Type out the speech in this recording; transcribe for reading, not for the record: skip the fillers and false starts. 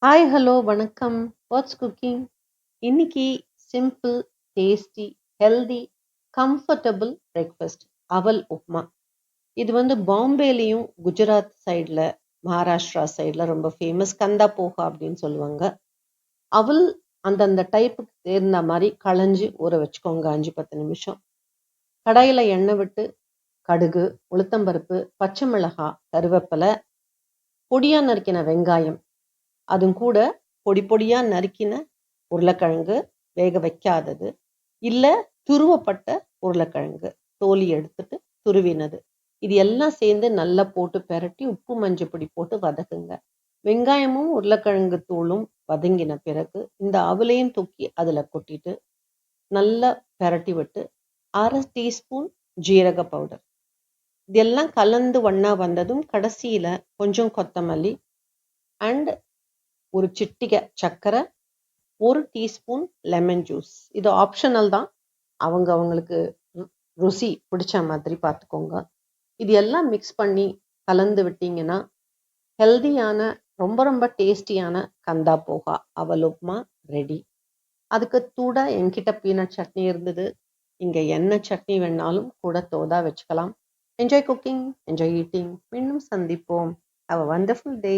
Hi, hello, வணக்கம். What's cooking? இன்னைக்கு simple, tasty, healthy, comfortable breakfast அவல் உப்மா. இது பாம்பேலையும் குஜராத் சைடில், மகாராஷ்டிரா சைடில் ரொம்ப ஃபேமஸ். கந்தா போஹா அப்படின்னு சொல்லுவாங்க. அவல் அந்தந்த டைப்புக்கு தேர்ந்த மாதிரி களைஞ்சி ஊற வச்சுக்கோங்க 5-10 நிமிஷம். கடாயில் எண்ணெய் விட்டு கடுகு, உளுத்தம்பருப்பு, பச்சை மிளகாய், கருவேப்பிலை, பொடியாக நறுக்கின வெங்காயம், அதுவும் கூட பொடி பொடியாக நறுக்கின உருளைக்கிழங்கு, வேக வைக்காதது, இல்லை துருவப்பட்ட உருளைக்கிழங்கு, தோலி எடுத்துட்டு துருவினது, இது எல்லாம் சேர்ந்து நல்லா போட்டு பெரட்டி உப்பு மஞ்சள் பொடி போட்டு வதக்குங்க. வெங்காயமும் உருளைக்கிழங்கு தூளும் வதங்கின பிறகு இந்த அவலையும் தூக்கி அதில் கொட்டிட்டு நல்லா பெரட்டி விட்டு 1/2 டீஸ்பூன் ஜீரக பவுடர், இதெல்லாம் கலந்து ஒன்றா வந்ததும் கடைசியில் கொஞ்சம் கொத்தமல்லி அண்ட் ஒரு சிட்டிகை சர்க்கரை, 1 டீஸ்பூன் லெமன் ஜூஸ். இது ஆப்ஷனல் தான், அவங்களுக்கு ருசி பிடிச்ச மாதிரி பார்த்துக்கோங்க. இது எல்லாம் மிக்ஸ் பண்ணி கலந்து விட்டீங்கன்னா ஹெல்தியான, ரொம்ப ரொம்ப டேஸ்டியான கந்தா போகா அவல் உப்மா ரெடி. அதுக்கு கூட என்கிட்ட பீனட் சட்னி இருந்தது. இங்கே என்ன சட்னி வேணாலும் கூட தோதா வச்சுக்கலாம். Enjoy cooking, enjoy eating. மீண்டும் சந்திப்போம். Have a wonderful day.